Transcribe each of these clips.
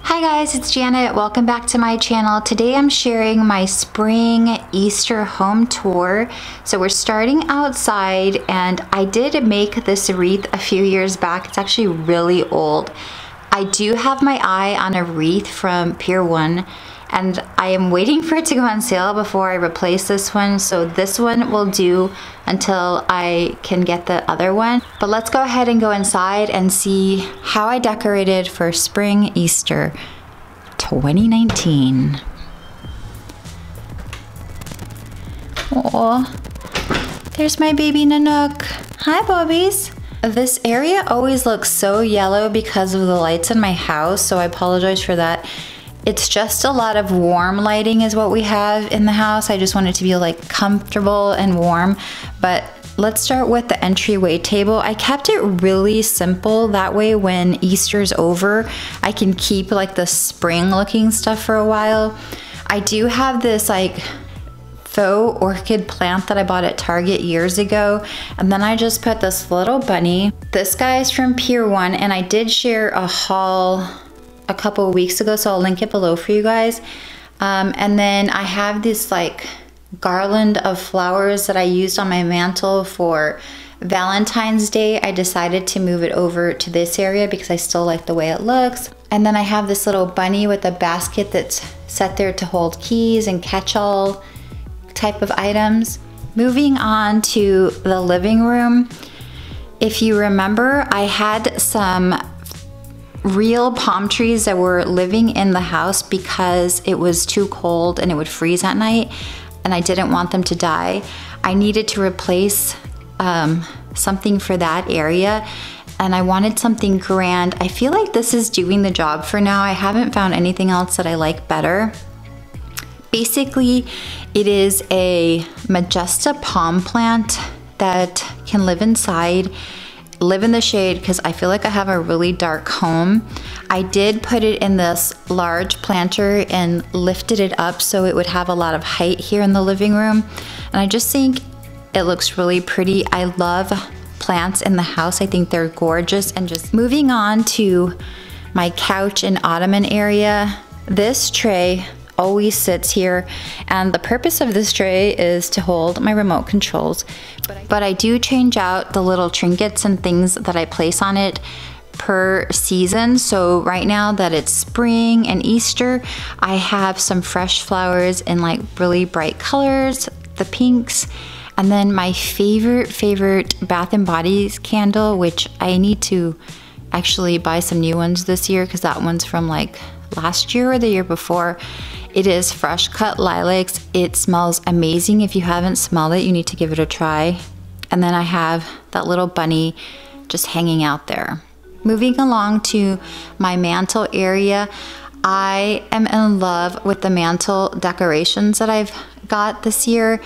Hi guys, it's Janet. Welcome back to my channel. Today I'm sharing my spring Easter home tour. So we're starting outside, and I did make this wreath a few years back. It's actually really old. I do have my eye on a wreath from Pier 1, and I am waiting for it to go on sale before I replace this one. So this one will do until I can get the other one. But let's go ahead and go inside and see how I decorated for spring Easter 2019. Oh, there's my baby Nanook. Hi, Bobbies. This area always looks so yellow because of the lights in my house, so I apologize for that. It's just a lot of warm lighting is what we have in the house. I just want it to be like comfortable and warm. But let's start with the entryway table. I kept it really simple. That way when Easter's over, I can keep like the spring looking stuff for a while. I do have this like faux orchid plant that I bought at Target years ago. And then I just put this little bunny. This guy is from Pier 1, and I did share a haul a couple of weeks ago, so I'll link it below for you guys. And then I have this like garland of flowers that I used on my mantle for Valentine's Day. I decided to move it over to this area because I still like the way it looks. And then I have this little bunny with a basket that's set there to hold keys and catch-all type of items. Moving on to the living room. If you remember, I had some real palm trees that were living in the house because it was too cold and it would freeze at night, and I didn't want them to die. I needed to replace something for that area, and I wanted something grand. I feel like this is doing the job for now. I haven't found anything else that I like better. Basically, it is a Majesta palm plant that can live inside, live in the shade, because I feel like I have a really dark home. I did put it in this large planter and lifted it up so it would have a lot of height here in the living room. And I just think it looks really pretty. I love plants in the house. I think they're gorgeous. And just moving on to my couch and Ottoman area, this tray always sits here, and the purpose of this tray is to hold my remote controls, but I do change out the little trinkets and things that I place on it per season. So right now that it's spring and Easter, I have some fresh flowers in like really bright colors, the pinks, and then my favorite Bath and Body candle, which I need to actually buy some new ones this year because that one's from like last year or the year before. It is fresh cut lilacs. It smells amazing. If you haven't smelled it, you need to give it a try. And then I have that little bunny just hanging out there. Moving along to my mantle area, I am in love with the mantle decorations that I've got this year.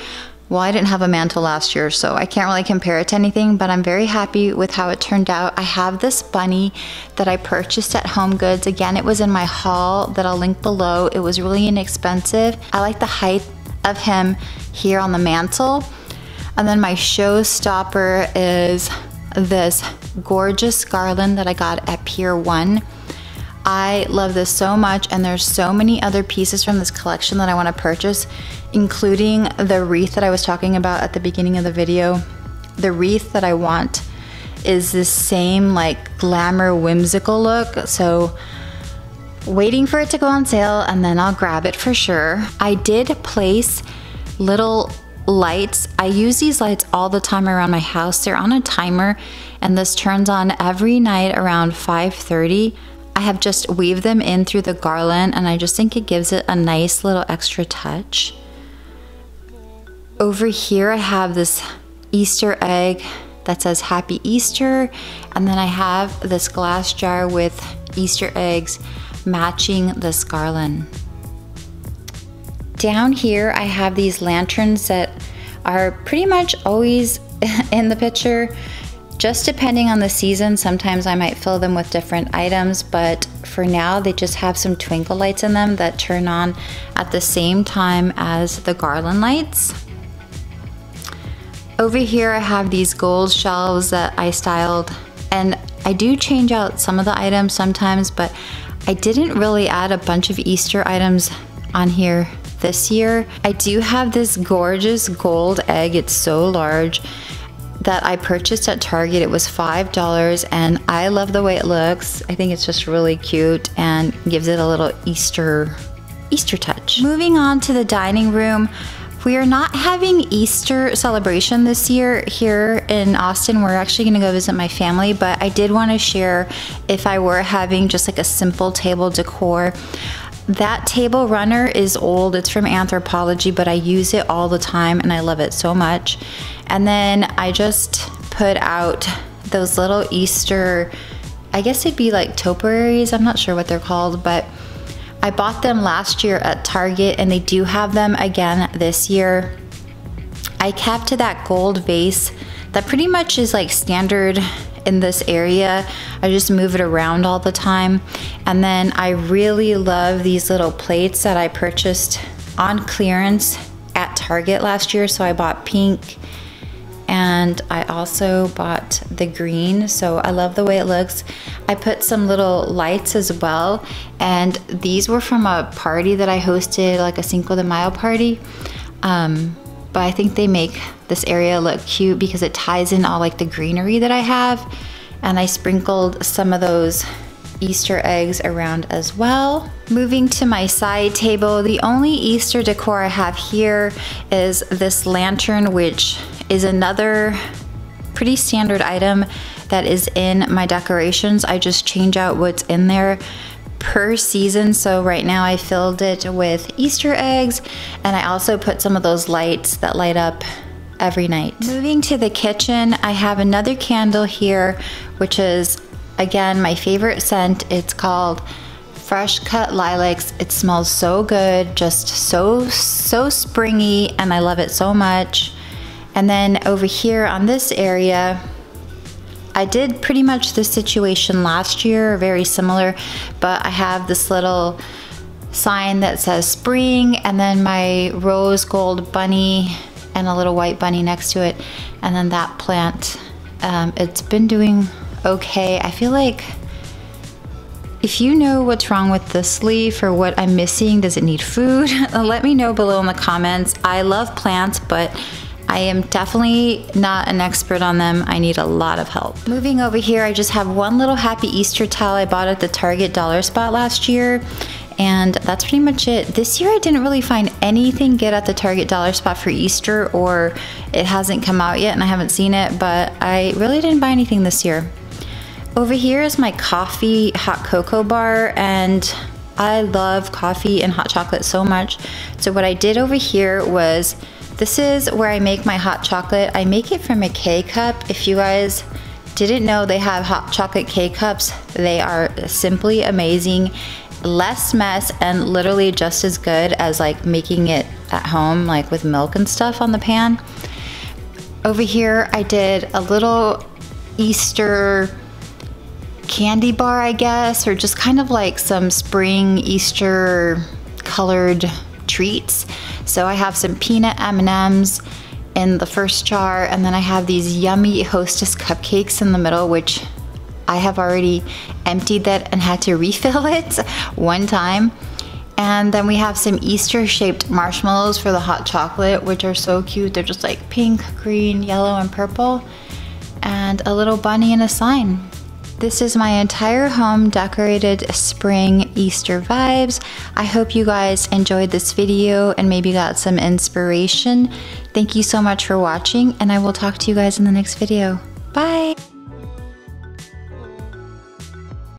Well, I didn't have a mantle last year, so I can't really compare it to anything, but I'm very happy with how it turned out. I have this bunny that I purchased at Home Goods. Again, it was in my haul that I'll link below. It was really inexpensive. I like the height of him here on the mantle. And then my showstopper is this gorgeous garland that I got at Pier 1. I love this so much, and there's so many other pieces from this collection that I want to purchase, including the wreath that I was talking about at the beginning of the video. The wreath that I want is this same like glamour whimsical look, so waiting for it to go on sale and then I'll grab it for sure. I did place little lights. I use these lights all the time around my house. They're on a timer, and this turns on every night around 5:30. I have just weaved them in through the garland, and I just think it gives it a nice little extra touch. Over here I have this Easter egg that says Happy Easter, and then I have this glass jar with Easter eggs matching this garland. Down here I have these lanterns that are pretty much always in the picture. Just depending on the season, sometimes I might fill them with different items, but for now they just have some twinkle lights in them that turn on at the same time as the garland lights. Over here I have these gold shelves that I styled And I do change out some of the items sometimes, but I didn't really add a bunch of Easter items on here this year. I do have this gorgeous gold egg. It's so large that I purchased at Target. It was $5 and I love the way it looks. I think it's just really cute and gives it a little Easter touch. Moving on to the dining room. We are not having Easter celebration this year here in Austin. We're actually gonna go visit my family, but I did wanna share if I were having just like a simple table decor. That table runner is old, it's from Anthropologie, but I use it all the time and I love it so much. And then I just put out those little Easter, I guess it'd be like topiaries, I'm not sure what they're called, but I bought them last year at Target and they do have them again this year. I kept that gold vase that pretty much is like standard in this area. I just move it around all the time. And then I really love these little plates that I purchased on clearance at Target last year. So I bought pink and I also bought the green. So I love the way it looks. I put some little lights as well. And these were from a party that I hosted, like a Cinco de Mayo party. But I think they make this area look cute because it ties in all like the greenery that I have. And I sprinkled some of those Easter eggs around as well. Moving to my side table, the only Easter decor I have here is this lantern, which is another pretty standard item that is in my decorations. I just change out what's in there per season. So right now I filled it with Easter eggs and I also put some of those lights that light up every night. Moving to the kitchen, I have another candle here, which is again my favorite scent. It's called Fresh Cut Lilacs. It smells so good, just so springy, and I love it so much. And then over here on this area, I did pretty much this situation last year, very similar, but I have this little sign that says spring and then my rose gold bunny and a little white bunny next to it. And then that plant, it's been doing okay. I feel like if you know what's wrong with this leaf or what I'm missing, does it need food? Let me know below in the comments. I love plants, but I am definitely not an expert on them. I need a lot of help. Moving over here, I just have one little Happy Easter towel I bought at the Target dollar spot last year. And that's pretty much it. This year I didn't really find anything good at the Target dollar spot for Easter, or it hasn't come out yet and I haven't seen it, but I really didn't buy anything this year. Over here is my coffee hot cocoa bar, and I love coffee and hot chocolate so much. So what I did over here was, this is where I make my hot chocolate. I make it from a K-cup. If you guys didn't know, they have hot chocolate K-cups. They are simply amazing. Less mess and literally just as good as like making it at home, like with milk and stuff on the pan. Over here, I did a little Easter candy bar, I guess, or just kind of like some spring Easter colored treats. So I have some peanut M&Ms in the first jar, and then I have these yummy Hostess cupcakes in the middle, which I have already emptied that and had to refill it one time. And then we have some Easter shaped marshmallows for the hot chocolate, which are so cute. They're just like pink, green, yellow, and purple. And a little bunny and a sign. This is my entire home decorated spring Easter vibes. I hope you guys enjoyed this video and maybe got some inspiration. Thank you so much for watching, and I will talk to you guys in the next video. Bye!